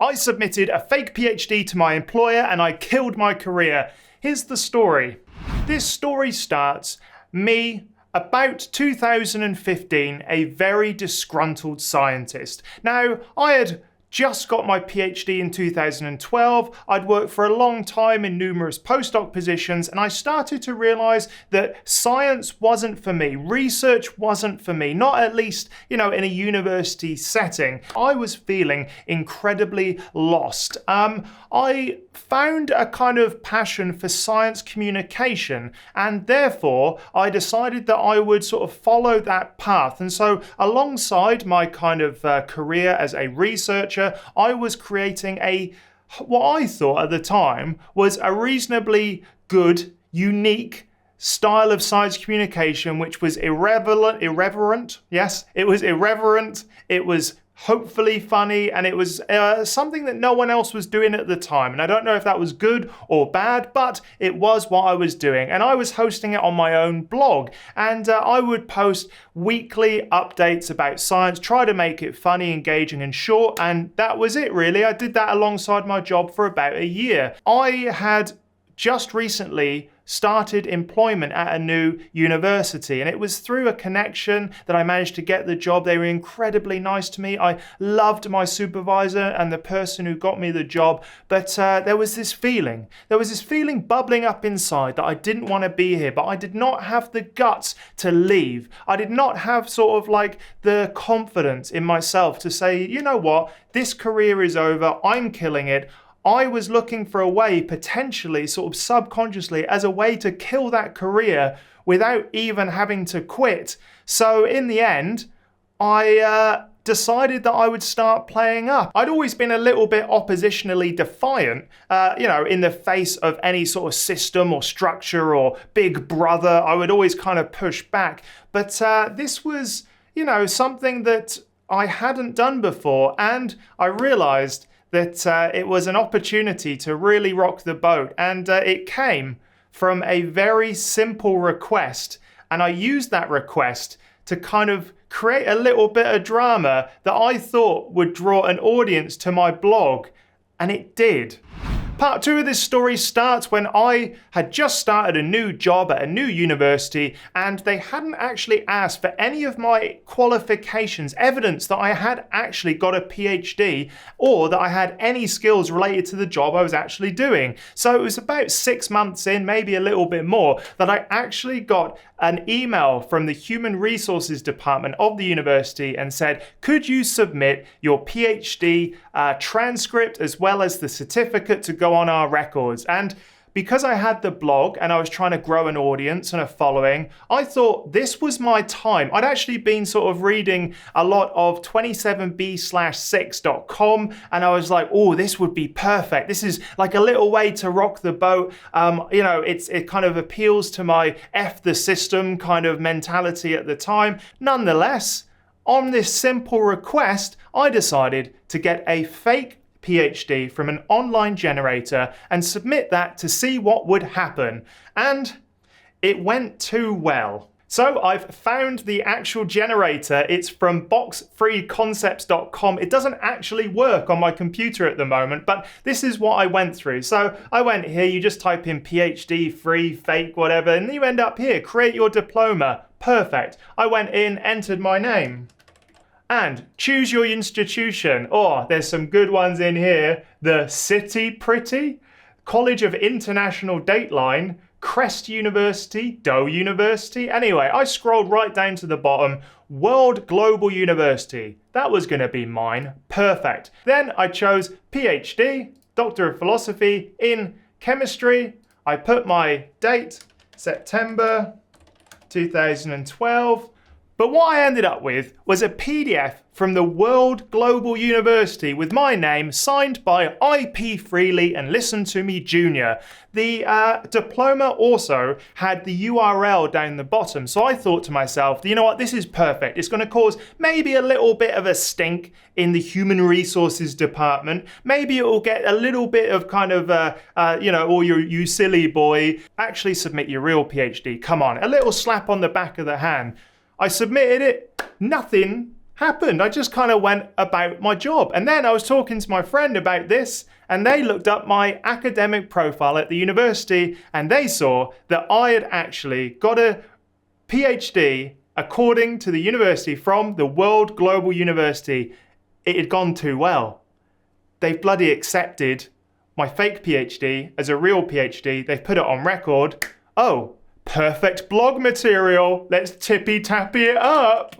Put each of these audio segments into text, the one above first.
I submitted a fake PhD to my employer and I killed my career. Here's the story. This story starts me about 2015, a very disgruntled scientist. Now, I had just got my PhD in 2012. I'd worked for a long time in numerous postdoc positions, and I started to realize that science wasn't for me. Research wasn't for me, not at least, in a university setting. I was feeling incredibly lost. I found a kind of passion for science communication, and therefore I decided that I would sort of follow that path. And so alongside my kind of career as a researcher, I was creating what I thought at the time was a reasonably good, unique style of science communication, which was irreverent. Yes, it was irreverent. It was hopefully funny, and it was something that no one else was doing at the time. And I don't know if that was good or bad, but it was what I was doing. And I was hosting it on my own blog, and I would post weekly updates about science, try to make it funny, engaging, and short, and that was it really. I did that alongside my job for about a year. I had just recently started employment at a new university, and it was through a connection that I managed to get the job. They were incredibly nice to me. I loved my supervisor and the person who got me the job, but there was this feeling bubbling up inside that I didn't want to be here, but I did not have the guts to leave. I did not have sort of like the confidence in myself to say, you know what, this career is over, I'm killing it. I was looking for a way, potentially, sort of subconsciously, as a way to kill that career without even having to quit. So in the end, I decided that I would start playing up. I'd always been a little bit oppositionally defiant, in the face of any sort of system or structure or big brother. I would always kind of push back. But this was, something that I hadn't done before, and I realized that it was an opportunity to really rock the boat. And it came from a very simple request. And I used that request to kind of create a little bit of drama that I thought would draw an audience to my blog. And it did. Part 2 of this story starts when I had just started a new job at a new university, and they hadn't actually asked for any of my qualifications, evidence that I had actually got a PhD or that I had any skills related to the job I was actually doing. So it was about 6 months in, maybe a little bit more, that I actually got an email from the Human Resources Department of the university and said, could you submit your PhD transcript as well as the certificate to go on our records? And because I had the blog and I was trying to grow an audience and a following, I thought this was my time. I'd actually been sort of reading a lot of 27b/6.com, and I was like, oh, this would be perfect. This is like a little way to rock the boat. It kind of appeals to my F the system kind of mentality at the time. Nonetheless, on this simple request, I decided to get a fake PhD from an online generator and submit that to see what would happen. And it went too well. So I've found the actual generator. It's from boxfreeconcepts.com. It doesn't actually work on my computer at the moment, but this is what I went through. So I went here, you just type in PhD, free, fake, whatever, and you end up here, create your diploma. Perfect. I went in, entered my name. And choose your institution. Oh, there's some good ones in here. The City Pretty, College of International Dateline, Crest University, Doe University. Anyway, I scrolled right down to the bottom. World Global University. That was going to be mine. Perfect. Then I chose PhD, Doctor of Philosophy in Chemistry. I put my date, September 2012. But what I ended up with was a PDF from the World Global University with my name signed by IP Freely and Listen to Me Jr. The diploma also had the URL down the bottom. So I thought to myself, you know what, this is perfect. It's going to cause maybe a little bit of a stink in the Human Resources Department. Maybe it will get a little bit of kind of, oh, you silly boy. Actually submit your real PhD. Come on, a little slap on the back of the hand. I submitted it, nothing happened. I just kind of went about my job. And then I was talking to my friend about this, and they looked up my academic profile at the university, and they saw that I had actually got a PhD according to the university from the World Global University. It had gone too well. They've bloody accepted my fake PhD as a real PhD. They've put it on record. Oh, perfect blog material. Let's tippy-tappy it up.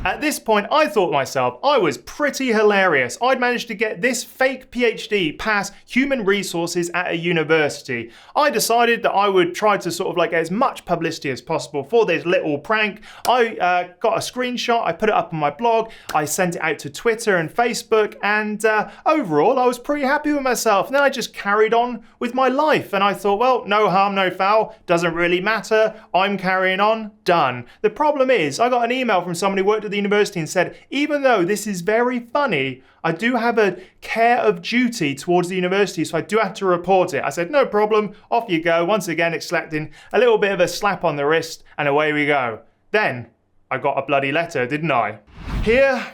At this point, I thought to myself, I was pretty hilarious. I'd managed to get this fake PhD past human resources at a university. I decided that I would try to sort of like get as much publicity as possible for this little prank. I got a screenshot, I put it up on my blog, I sent it out to Twitter and Facebook, and overall, I was pretty happy with myself. And then I just carried on with my life, and I thought, well, no harm, no foul, doesn't really matter. I'm carrying on, done. The problem is, I got an email from somebody who worked at the university and said, even though this is very funny, I do have a care of duty towards the university, so I do have to report it. I said, no problem, off you go. Once again, expecting a little bit of a slap on the wrist, and away we go. Then I got a bloody letter, didn't I? Here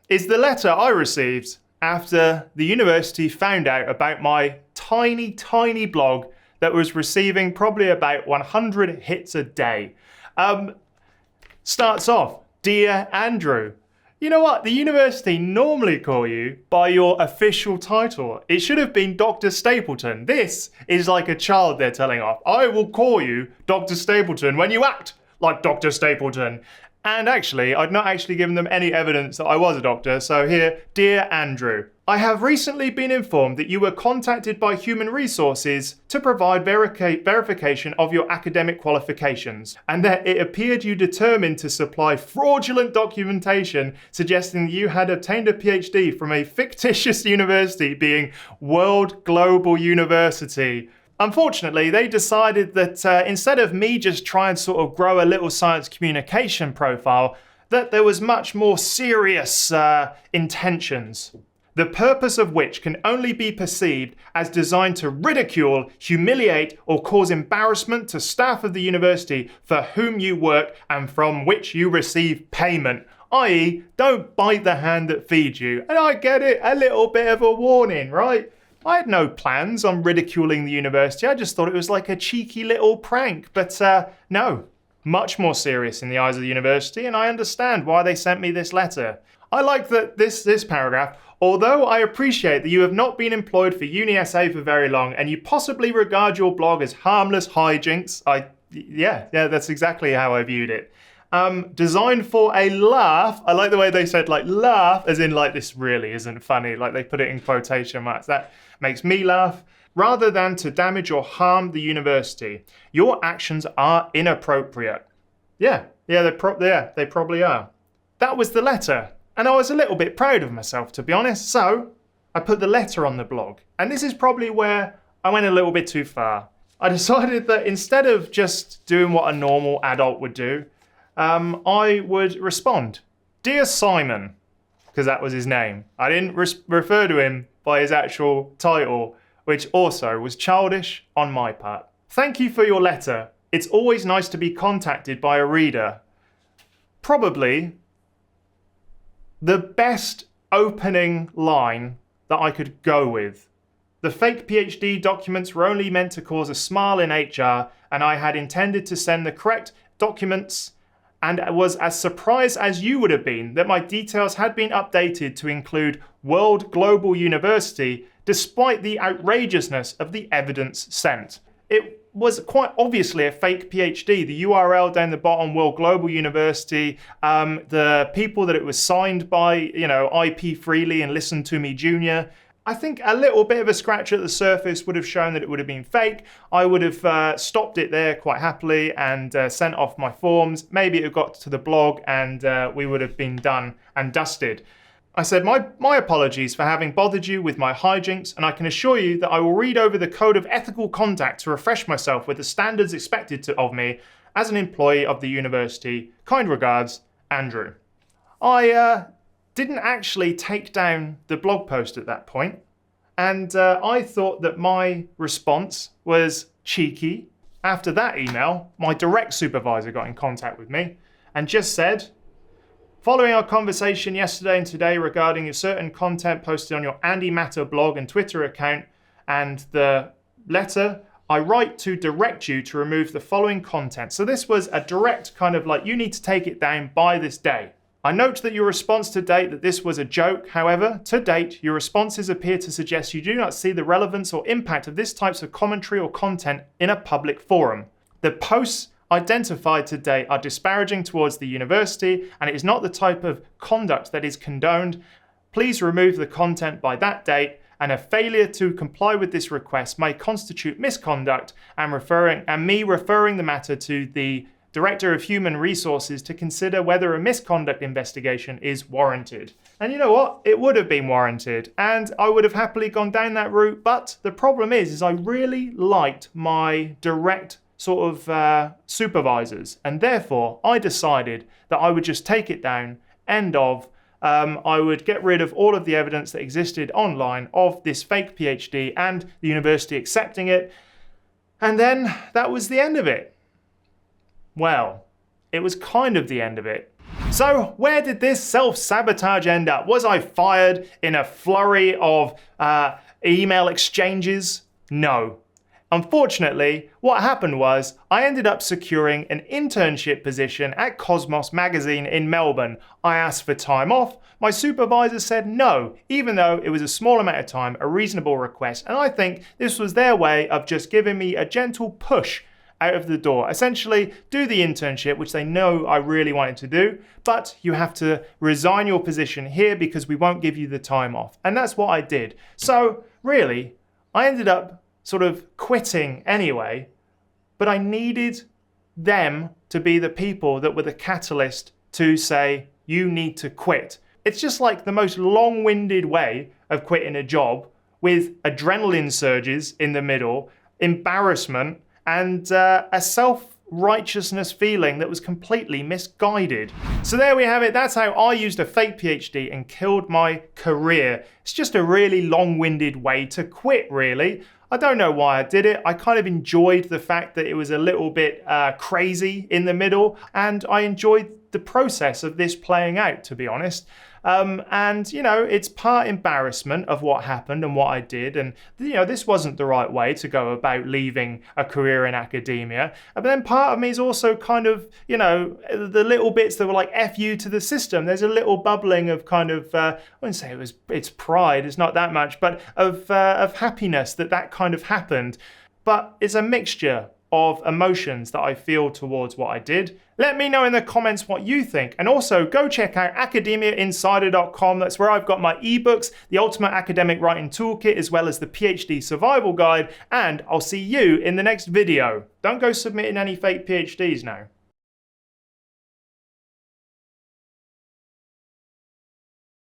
is the letter I received after the university found out about my tiny, tiny blog that was receiving probably about 100 hits a day. Starts off, Dear Andrew. You know what? The university normally call you by your official title. It should have been Dr. Stapleton. This is like a child they're telling off. I will call you Dr. Stapleton when you act like Dr. Stapleton. And actually, I'd not actually given them any evidence that I was a doctor, so here, Dear Andrew. I have recently been informed that you were contacted by Human Resources to provide verification of your academic qualifications, and that it appeared you determined to supply fraudulent documentation suggesting that you had obtained a PhD from a fictitious university being World Global University. Unfortunately, they decided that instead of me just trying to sort of grow a little science communication profile, that there was much more serious intentions. The purpose of which can only be perceived as designed to ridicule, humiliate, or cause embarrassment to staff of the university for whom you work and from which you receive payment. I.e., don't bite the hand that feeds you. And I get it, a little bit of a warning, right? I had no plans on ridiculing the university. I just thought it was like a cheeky little prank. But no, much more serious in the eyes of the university, and I understand why they sent me this letter. I like that this paragraph, although I appreciate that you have not been employed for UniSA for very long and you possibly regard your blog as harmless hijinks. Yeah, that's exactly how I viewed it. Designed for a laugh. I like the way they said like laugh, as in like this really isn't funny. Like they put it in quotation marks. That makes me laugh. Rather than to damage or harm the university, your actions are inappropriate. Yeah, they probably are. That was the letter, and I was a little bit proud of myself, to be honest. So I put the letter on the blog, and this is probably where I went a little bit too far. I decided that instead of just doing what a normal adult would do, I would respond, Dear Simon, because that was his name. I didn't refer to him by his actual title, which also was childish on my part. Thank you for your letter. It's always nice to be contacted by a reader. Probably the best opening line that I could go with. The fake PhD documents were only meant to cause a smile in HR, and I had intended to send the correct documents, and was as surprised as you would have been that my details had been updated to include World Global University, despite the outrageousness of the evidence sent. It was quite obviously a fake PhD. The URL down the bottom, World Global University, the people that it was signed by, IP Freely and Listen to Me Junior. I think a little bit of a scratch at the surface would have shown that it would have been fake. I would have stopped it there quite happily and sent off my forms. Maybe it got to the blog and we would have been done and dusted. I said, my apologies for having bothered you with my hijinks, and I can assure you that I will read over the code of ethical conduct to refresh myself with the standards expected of me as an employee of the university. Kind regards, Andrew. I didn't actually take down the blog post at that point, and I thought that my response was cheeky. After that email, my direct supervisor got in contact with me and just said, Following our conversation yesterday and today regarding a certain content posted on your Andy Matter blog and Twitter account and the letter, I write to direct you to remove the following content. So this was a direct kind of like, you need to take it down by this day. I note that your response to date that this was a joke. However, to date, your responses appear to suggest you do not see the relevance or impact of this types of commentary or content in a public forum. The posts identified to date are disparaging towards the university, and it is not the type of conduct that is condoned. Please remove the content by that date, and a failure to comply with this request may constitute misconduct and me referring the matter to the Director of Human Resources to consider whether a misconduct investigation is warranted. And you know what? It would have been warranted, and I would have happily gone down that route, but the problem is I really liked my direct sort of supervisors, and therefore I decided that I would just take it down, end of. I would get rid of all of the evidence that existed online of this fake PhD and the university accepting it, and then that was the end of it. Well, it was kind of the end of it. So where did this self-sabotage end up? Was I fired in a flurry of email exchanges? No. Unfortunately, what happened was I ended up securing an internship position at Cosmos magazine in Melbourne. I asked for time off. My supervisor said no, even though it was a small amount of time, a reasonable request. And I think this was their way of just giving me a gentle push out of the door. Essentially, do the internship, which they know I really wanted to do, but you have to resign your position here because we won't give you the time off. And that's what I did. So really, I ended up sort of quitting anyway, but I needed them to be the people that were the catalyst to say, you need to quit. It's just like the most long-winded way of quitting a job, with adrenaline surges in the middle, embarrassment, and a self-righteousness feeling that was completely misguided. So there we have it. That's how I used a fake PhD and killed my career. It's just a really long-winded way to quit, really. I don't know why I did it. I kind of enjoyed the fact that it was a little bit crazy in the middle, and I enjoyed the process of this playing out, to be honest. And, you know, it's part embarrassment of what happened and what I did. And, you know, this wasn't the right way to go about leaving a career in academia. But then part of me is also kind of, you know, the little bits that were like F you to the system. There's a little bubbling of kind of, I wouldn't say it's pride, it's not that much, but of happiness that kind of happened. But it's a mixture of emotions that I feel towards what I did. Let me know in the comments what you think. And also go check out academiainsider.com. That's where I've got my ebooks, the Ultimate Academic Writing Toolkit, as well as the PhD Survival Guide. And I'll see you in the next video. Don't go submitting any fake PhDs now.